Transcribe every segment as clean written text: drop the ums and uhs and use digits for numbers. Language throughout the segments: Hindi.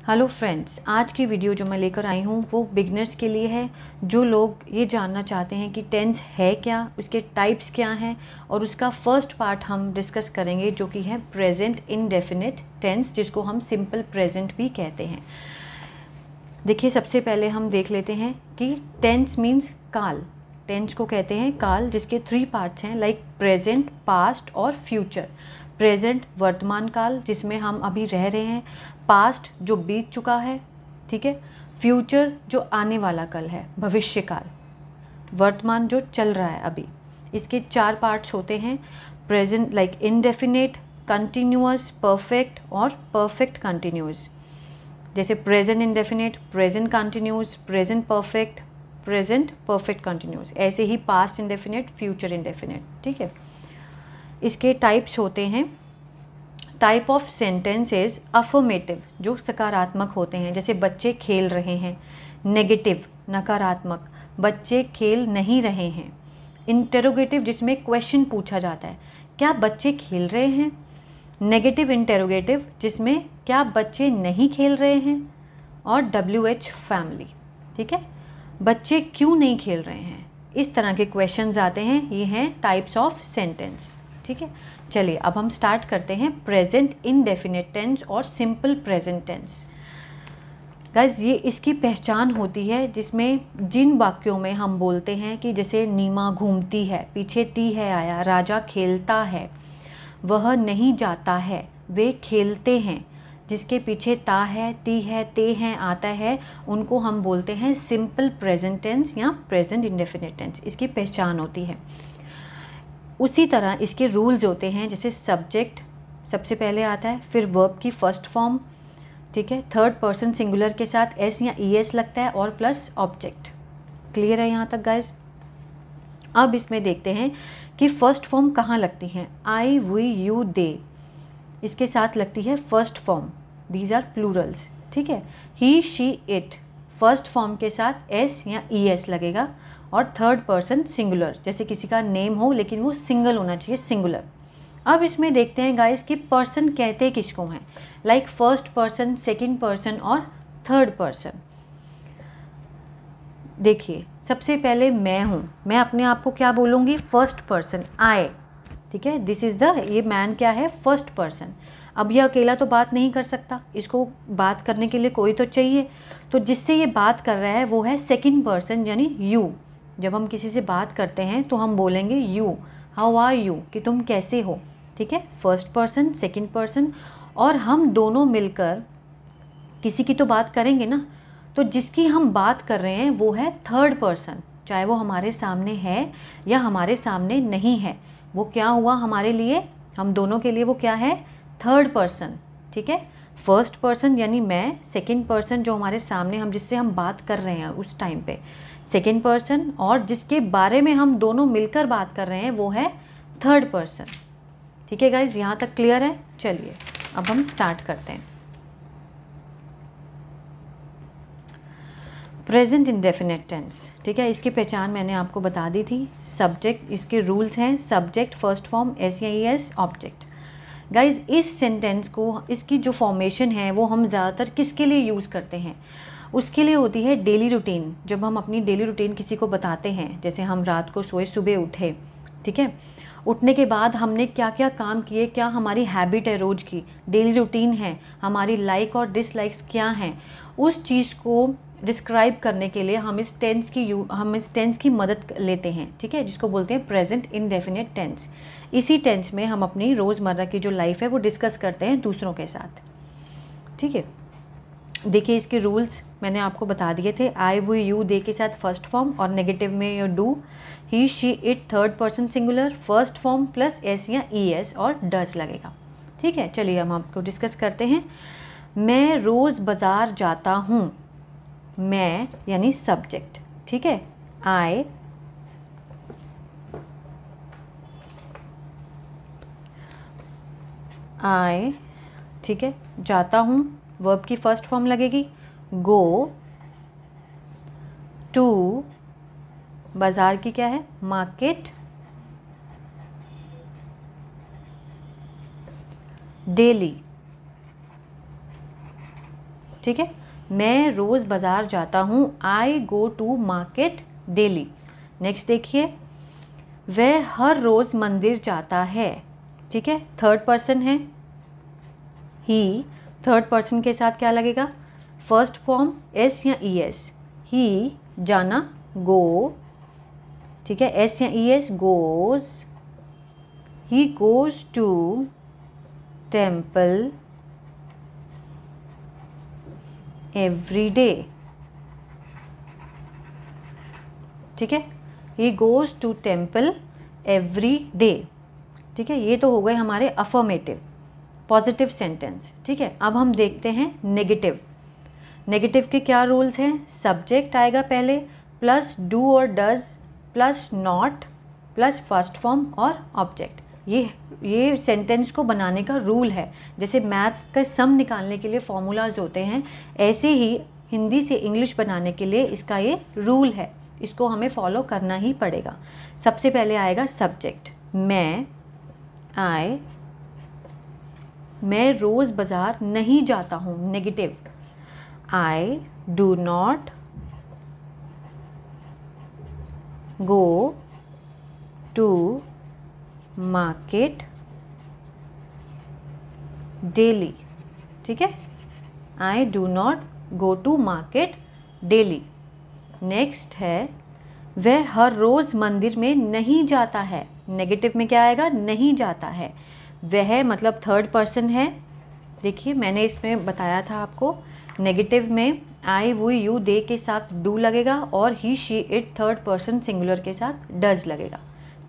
हेलो फ्रेंड्स, आज की वीडियो जो मैं लेकर आई हूँ वो बिगनर्स के लिए है। जो लोग ये जानना चाहते हैं कि टेंस है क्या, उसके टाइप्स क्या हैं, और उसका फर्स्ट पार्ट हम डिस्कस करेंगे जो कि है प्रेजेंट इंडेफिनिट टेंस, जिसको हम सिंपल प्रेजेंट भी कहते हैं। देखिए, सबसे पहले हम देख लेते हैं कि टेंस मीन्स काल। टेंस को कहते हैं काल, जिसके 3 पार्ट्स हैं, लाइक प्रेजेंट, पास्ट और फ्यूचर। प्रेजेंट वर्तमान काल जिसमें हम अभी रह रहे हैं, पास्ट जो बीत चुका है, ठीक है, फ्यूचर जो आने वाला कल है, भविष्य काल, वर्तमान जो चल रहा है अभी। इसके 4 पार्ट्स होते हैं, present like indefinite, continuous, perfect और परफेक्ट कंटिन्यूअस। जैसे present indefinite, present continuous, present perfect, present perfect continuous, ऐसे ही पास्ट इंडेफिनिट, फ्यूचर इंडेफिनिट, ठीक है। इसके टाइप्स होते हैं, टाइप ऑफ सेंटेंसेस अफर्मेटिव जो सकारात्मक होते हैं, जैसे बच्चे खेल रहे हैं। नेगेटिव नकारात्मक, बच्चे खेल नहीं रहे हैं। इंटेरोगेटिव जिसमें क्वेश्चन पूछा जाता है, क्या बच्चे खेल रहे हैं। नेगेटिव इंटेरोगेटिव जिसमें क्या बच्चे नहीं खेल रहे हैं। और WH फैमिली, ठीक है, बच्चे क्यों नहीं खेल रहे हैं, इस तरह के क्वेश्चंस आते हैं। ये हैं टाइप्स ऑफ सेंटेंस, ठीक है। चलिए अब हम स्टार्ट करते हैं प्रेजेंट इंडेफिनिट टेंस और सिंपल प्रेजेंट टेंस। गाइज, ये इसकी पहचान होती है जिसमें जिन वाक्यों में हम बोलते हैं कि जैसे नीमा घूमती है, पीछे ती है आया, राजा खेलता है, वह नहीं जाता है, वे खेलते हैं, जिसके पीछे ता है, ती है, ते हैं, आता है, उनको हम बोलते हैं सिंपल प्रेजेंट टेंस या प्रेजेंट इंडेफिनिट टेंस। इसकी पहचान होती है। उसी तरह इसके रूल्स होते हैं, जैसे सब्जेक्ट सबसे पहले आता है, फिर वर्ब की फर्स्ट फॉर्म, ठीक है, थर्ड पर्सन सिंगुलर के साथ एस या ES लगता है, और प्लस ऑब्जेक्ट। क्लियर है यहाँ तक गाइज? अब इसमें देखते हैं कि फर्स्ट फॉर्म कहाँ लगती है। आई, वी, यू, दे, इसके साथ लगती है first form, these are plurals, ठीक है। He, she, it, first form के साथ S या ES लगेगा, और थर्ड पर्सन सिंगुलर, जैसे किसी का नेम हो लेकिन वो सिंगल होना चाहिए, सिंगुलर। अब इसमें देखते हैं गाइस कि पर्सन कहते किसको हैं, like first person, second person और थर्ड पर्सन। देखिए, सबसे पहले मैं हूँ, मैं अपने आप को क्या बोलूँगी, फर्स्ट पर्सन, आई, ठीक है, दिस इज़ द, ये मैन क्या है, फर्स्ट पर्सन। अब ये अकेला तो बात नहीं कर सकता, इसको बात करने के लिए कोई तो चाहिए, तो जिससे ये बात कर रहा है वो है सेकंड पर्सन यानी यू। जब हम किसी से बात करते हैं तो हम बोलेंगे यू, हाउ आर यू, कि तुम कैसे हो, ठीक है, फर्स्ट पर्सन, सेकंड पर्सन। और हम दोनों मिलकर किसी की तो बात करेंगे ना, तो जिसकी हम बात कर रहे हैं वो है थर्ड पर्सन, चाहे वो हमारे सामने है या हमारे सामने नहीं है, वो क्या हुआ हमारे लिए, हम दोनों के लिए वो क्या है, थर्ड पर्सन, ठीक है। फर्स्ट पर्सन यानी मैं, सेकंड पर्सन जो हमारे सामने, हम जिससे हम बात कर रहे हैं उस टाइम पे, सेकंड पर्सन, और जिसके बारे में हम दोनों मिलकर बात कर रहे हैं वो है थर्ड पर्सन, ठीक है गाइज, यहाँ तक क्लियर है। चलिए अब हम स्टार्ट करते हैं। प्रेजेंट इंडेफिनिट टेंस, ठीक है, इसकी पहचान मैंने आपको बता दी थी। सब्जेक्ट, इसके रूल्स हैं, सब्जेक्ट फर्स्ट फॉर्म, S या ES, ऑब्जेक्ट। गाइज, इस सेंटेंस को, इसकी जो फॉर्मेशन है वो हम ज़्यादातर किसके लिए यूज़ करते हैं, उसके लिए होती है डेली रूटीन। जब हम अपनी डेली रूटीन किसी को बताते हैं, जैसे हम रात को सोए, सुबह उठे, ठीक है, उठने के बाद हमने क्या क्या काम किए, क्या हमारी हैबिट है रोज़ की, डेली रूटीन है, हमारी लाइक और डिसलाइक्स क्या हैं, उस चीज़ को डिस्क्राइब करने के लिए हम इस टेंस की मदद लेते हैं, ठीक है, जिसको बोलते हैं प्रेजेंट इंडेफिनिट टेंस। इसी टेंस में हम अपनी रोज़मर्रा की जो लाइफ है वो डिस्कस करते हैं दूसरों के साथ, ठीक है। देखिए, इसके रूल्स मैंने आपको बता दिए थे। आई, वी, यू, दे के साथ फर्स्ट फॉर्म, और नेगेटिव में your do, he, she, it, third person singular, first form plus S या ES और डज लगेगा, ठीक है। चलिए हम आपको डिस्कस करते हैं। मैं रोज़ बाज़ार जाता हूँ, मैं यानी सब्जेक्ट, ठीक है, आई, ठीक है, जाता हूँ, वर्ब की फर्स्ट फॉर्म लगेगी, गो, टू, बाज़ार की क्या है, मार्केट, डेली, ठीक है, मैं रोज़ बाज़ार जाता हूँ, I go to market daily. Next देखिए, वह हर रोज़ मंदिर जाता है। ठीक है, थर्ड पर्सन है ही, थर्ड पर्सन के साथ क्या लगेगा, फर्स्ट फॉर्म एस या ई एस, ही जाना गो, ठीक है, एस या E S goes, he goes to temple every day. ठीक है, he goes to temple every day. ठीक है, ये तो हो गए हमारे अफर्मेटिव पॉजिटिव सेंटेंस। ठीक है, अब हम देखते हैं नेगेटिव। नेगेटिव के क्या रूल्स हैं, सब्जेक्ट आएगा पहले, प्लस डू और does, plus not, plus first form और ऑब्जेक्ट। ये सेंटेंस को बनाने का रूल है। जैसे मैथ्स का सम निकालने के लिए फॉर्मूलाज होते हैं, ऐसे ही हिंदी से इंग्लिश बनाने के लिए इसका ये रूल है, इसको हमें फॉलो करना ही पड़ेगा। सबसे पहले आएगा सब्जेक्ट, मैं रोज़ बाज़ार नहीं जाता हूँ, negative, I do not go to market daily. ठीक है, I do not go to market daily. Next है, वह हर रोज़ मंदिर में नहीं जाता है। नेगेटिव में क्या आएगा, नहीं जाता है। वह मतलब थर्ड पर्सन है। देखिए मैंने इसमें बताया था आपको, नेगेटिव में आई वो यू दे के साथ डू लगेगा और he she it third person singular के साथ डज लगेगा।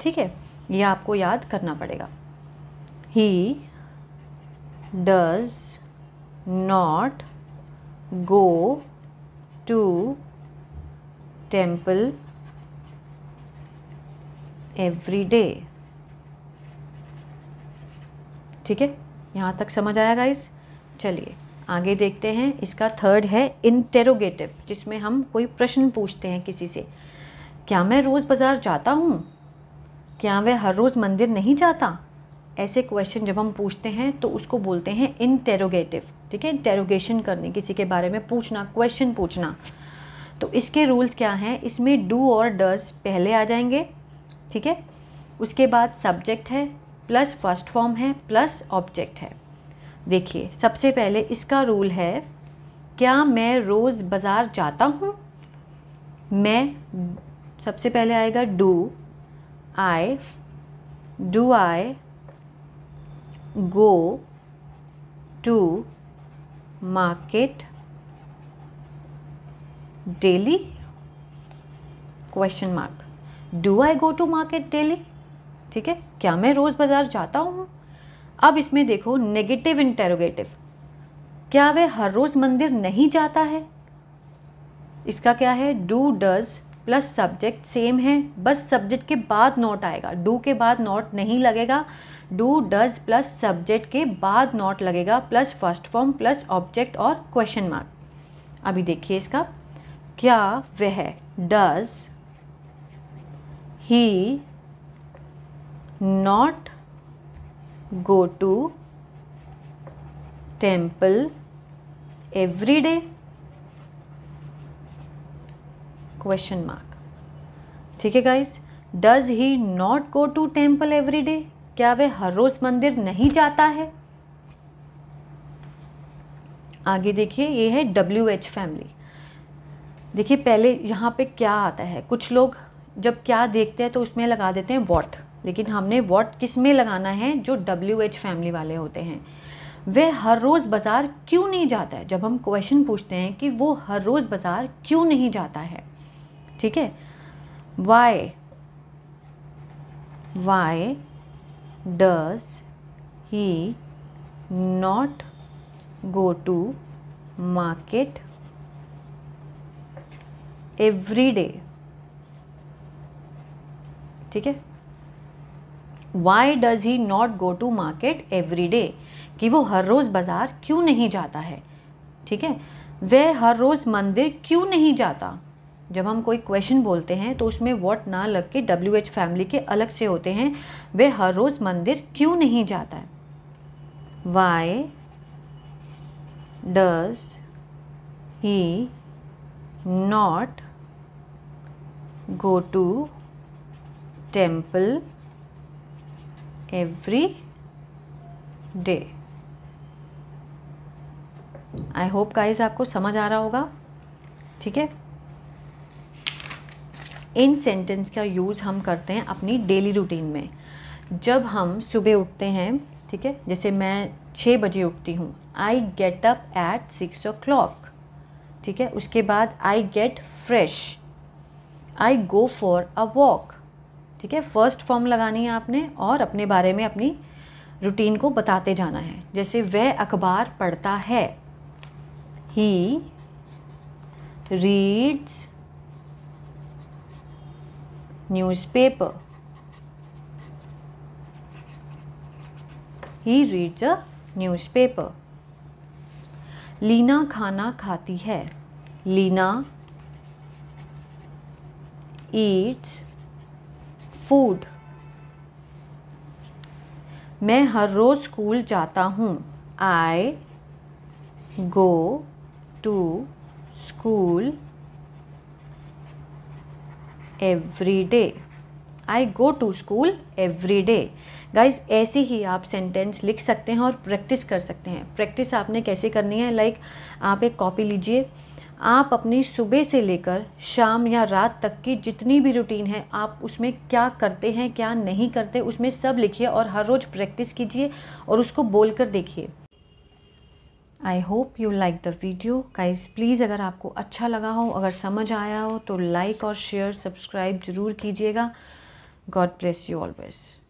ठीक है, ये आपको याद करना पड़ेगा। He does not go to temple every day. ठीक है, यहाँ तक समझ आया गाइस। चलिए आगे देखते हैं। इसका थर्ड है इंटेरोगेटिव, जिसमें हम कोई प्रश्न पूछते हैं किसी से। क्या मैं रोज़ बाज़ार जाता हूँ, क्या वह हर रोज़ मंदिर नहीं जाता। ऐसे क्वेश्चन जब हम पूछते हैं तो उसको बोलते हैं इंटेरोगेटिव। ठीक है, इंटेरोगेशन करने, किसी के बारे में पूछना, क्वेश्चन पूछना। तो इसके रूल्स क्या हैं, इसमें डू और डज पहले आ जाएंगे। ठीक है, उसके बाद सब्जेक्ट है, प्लस फर्स्ट फॉर्म है, प्लस ऑब्जेक्ट है। देखिए सबसे पहले इसका रूल है, क्या मैं रोज़ बाज़ार जाता हूँ। मैं, सबसे पहले आएगा do I go to market daily, question mark, do I go to market daily. ठीक है, क्या मैं रोज़ बाज़ार जाता हूँ। अब इसमें देखो नेगेटिव इंटेरोगेटिव, क्या वह हर रोज़ मंदिर नहीं जाता है। इसका क्या है, do does plus subject same है, बस सब्जेक्ट के बाद नॉट आएगा, डू के बाद नॉट नहीं लगेगा। डू डज प्लस सब्जेक्ट के बाद नॉट लगेगा, plus first form plus object और क्वेश्चन मार्क। अभी देखिए इसका, क्या वह does he not go to temple every day, question mark. ठीक है guys, does he not go to temple every day, क्या वह हर रोज मंदिर नहीं जाता है। आगे देखिए, ये है WH फैमिली। देखिए पहले यहाँ पे क्या आता है, कुछ लोग जब क्या देखते हैं तो उसमें लगा देते हैं वॉट, लेकिन हमने वॉट किस में लगाना है, जो WH फैमिली वाले होते हैं। वह हर रोज़ बाज़ार क्यों नहीं जाता है, जब हम क्वेश्चन पूछते हैं कि वो हर रोज़ बाज़ार क्यों नहीं जाता है। ठीक है, why does he not go to market every day. ठीक है, why does he not go to market every day, कि वो हर रोज़ बाज़ार क्यों नहीं जाता है। ठीक है, वह हर रोज़ मंदिर क्यों नहीं जाता। जब हम कोई क्वेश्चन बोलते हैं तो उसमें व्हाट ना लग के WH फैमिली के अलग से होते हैं। वह हर रोज़ मंदिर क्यों नहीं जाता है। Why does he not go to temple every day. I hope guys आपको समझ आ रहा होगा, ठीक है। इन सेंटेंस का यूज़ हम करते हैं अपनी डेली रूटीन में। जब हम सुबह उठते हैं, ठीक है, जैसे मैं 6 बजे उठती हूँ, I get up at 6 o'clock, ठीक है। उसके बाद I get fresh, I go for a walk, ठीक है। फर्स्ट फॉर्म लगानी है आपने और अपने बारे में अपनी रूटीन को बताते जाना है। जैसे वह अखबार पढ़ता है, he reads newspaper, he reads a newspaper. Leena खाना खाती है, लीना ईट्स फूड। मैं हर रोज़ स्कूल जाता हूँ, I go to school every day, I go to school every day. Guys ऐसे ही आप सेंटेंस लिख सकते हैं और प्रैक्टिस कर सकते हैं। प्रैक्टिस आपने कैसे करनी है, लाइक आप एक कॉपी लीजिए, आप अपनी सुबह से लेकर शाम या रात तक की जितनी भी रूटीन है, आप उसमें क्या करते हैं क्या नहीं करते, उसमें सब लिखिए और हर रोज़ प्रैक्टिस कीजिए और उसको बोल कर देखिए। I hope you like the video guys. Please अगर आपको अच्छा लगा हो, अगर समझ आया हो तो लाइक और शेयर सब्सक्राइब ज़रूर कीजिएगा। God bless you always.